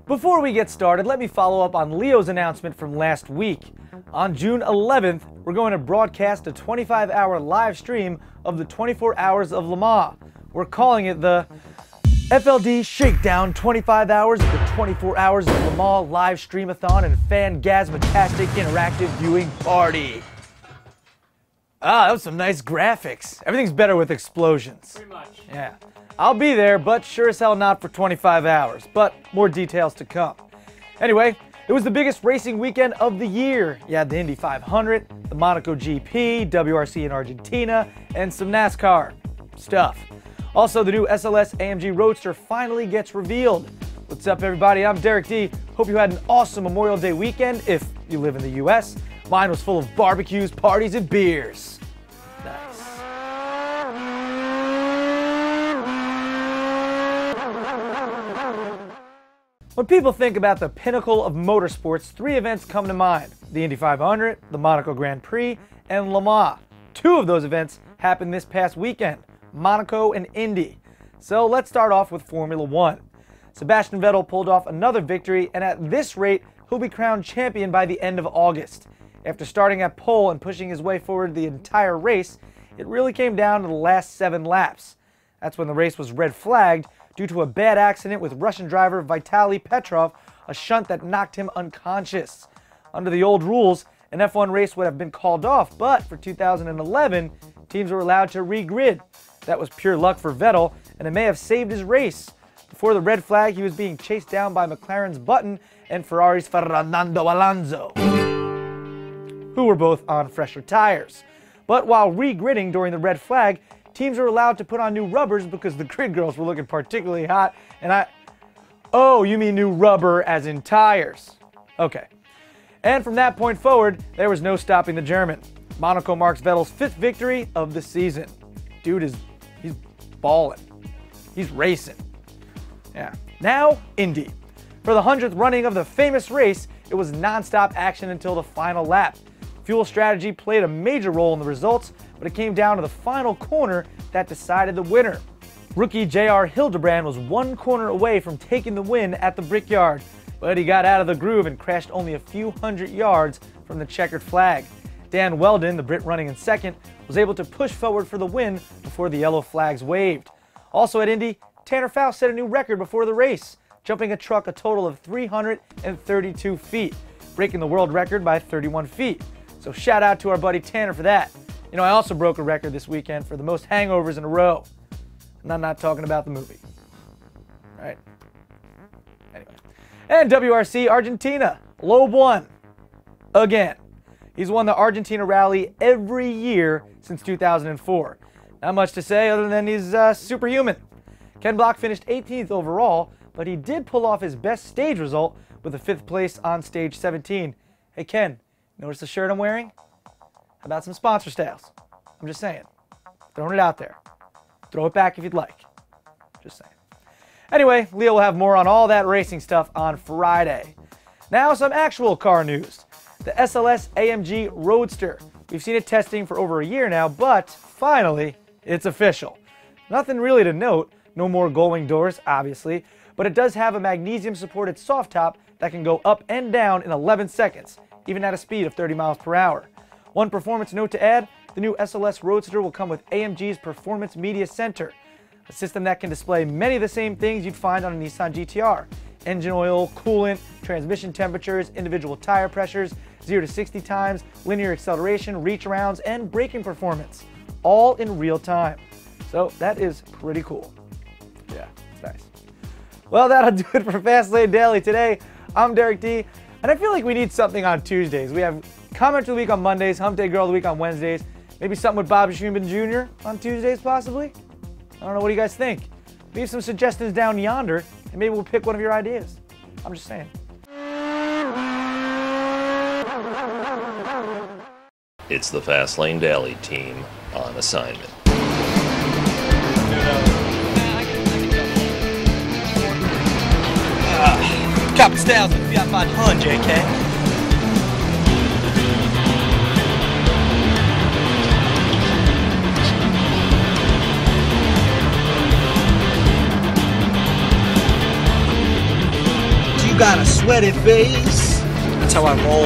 Before we get started, let me follow up on Leo's announcement from last week. On June 11th, we're going to broadcast a 25-hour live stream of the 24 Hours of Le Mans. We're calling it the FLD Shakedown 25 Hours of the 24 Hours of Le Mans live streamathon and fangasmatastic interactive viewing party. Ah, that was some nice graphics. Everything's better with explosions. Pretty much. Yeah. I'll be there, but sure as hell not for 25 hours. But more details to come. Anyway, it was the biggest racing weekend of the year. You had the Indy 500, the Monaco GP, WRC in Argentina, and some NASCAR stuff. Also, the new SLS AMG Roadster finally gets revealed. What's up, everybody? I'm Derek D. Hope you had an awesome Memorial Day weekend if you live in the U.S. Mine was full of barbecues, parties, and beers. Nice. When people think about the pinnacle of motorsports, three events come to mind: the Indy 500, the Monaco Grand Prix, and Le Mans. Two of those events happened this past weekend, Monaco and Indy. So let's start off with Formula One. Sebastian Vettel pulled off another victory, and at this rate, he'll be crowned champion by the end of August. After starting at pole and pushing his way forward the entire race, it really came down to the last 7 laps. That's when the race was red flagged due to a bad accident with Russian driver Vitaly Petrov, a shunt that knocked him unconscious. Under the old rules, an F1 race would have been called off, but for 2011, teams were allowed to regrid. That was pure luck for Vettel, and it may have saved his race. Before the red flag, he was being chased down by McLaren's Button and Ferrari's Fernando Alonso, who were both on fresher tires. But while regridding during the red flag, teams were allowed to put on new rubbers because the grid girls were looking particularly hot, and Oh, you mean new rubber as in tires. Okay. And from that point forward, there was no stopping the German. Monaco marks Vettel's 5th victory of the season. Dude he's balling. He's racing. Yeah. Now, Indy. For the 100th running of the famous race, it was non-stop action until the final lap. Fuel strategy played a major role in the results, but it came down to the final corner that decided the winner. Rookie JR Hildebrand was 1 corner away from taking the win at the Brickyard, but he got out of the groove and crashed only a few hundred yards from the checkered flag. Dan Wheldon, the Brit running in second, was able to push forward for the win before the yellow flags waved. Also at Indy, Tanner Faust set a new record before the race, jumping a truck a total of 332 feet, breaking the world record by 31 feet. So shout out to our buddy Tanner for that. You know, I also broke a record this weekend for the most hangovers in a row. And I'm not talking about the movie. Right? Anyway. And WRC Argentina. Loeb won. Again. He's won the Argentina Rally every year since 2004. Not much to say other than he's superhuman. Ken Block finished 18th overall, but he did pull off his best stage result with a 5th place on stage 17. Hey Ken, notice the shirt I'm wearing? How about some sponsor styles? I'm just saying. Throwing it out there. Throw it back if you'd like. Just saying. Anyway, Leo will have more on all that racing stuff on Friday. Now some actual car news. The SLS AMG Roadster. We've seen it testing for over a year now, but finally, it's official. Nothing really to note. No more gull-wing doors, obviously, but it does have a magnesium-supported soft top that can go up and down in 11 seconds, even at a speed of 30 miles per hour. One performance note to add, the new SLS Roadster will come with AMG's Performance Media Center, a system that can display many of the same things you'd find on a Nissan GT-R. Engine oil, coolant, transmission temperatures, individual tire pressures, 0 to 60 times, linear acceleration, reach arounds, and braking performance, all in real time. So that is pretty cool. Yeah, it's nice. Well, that'll do it for Fastlane Daily today. I'm Derek D, and I feel like we need something on Tuesdays. We have Comment of the Week on Mondays, Hump Day Girl of the Week on Wednesdays, maybe something with Bob Schumann Jr. on Tuesdays possibly? I don't know, what do you guys think? Leave some suggestions down yonder, and maybe we'll pick one of your ideas. I'm just saying. It's the Fastlane Daily team on assignment. Copy styles with Fiat 500, JK. You got a sweaty face. That's how I roll.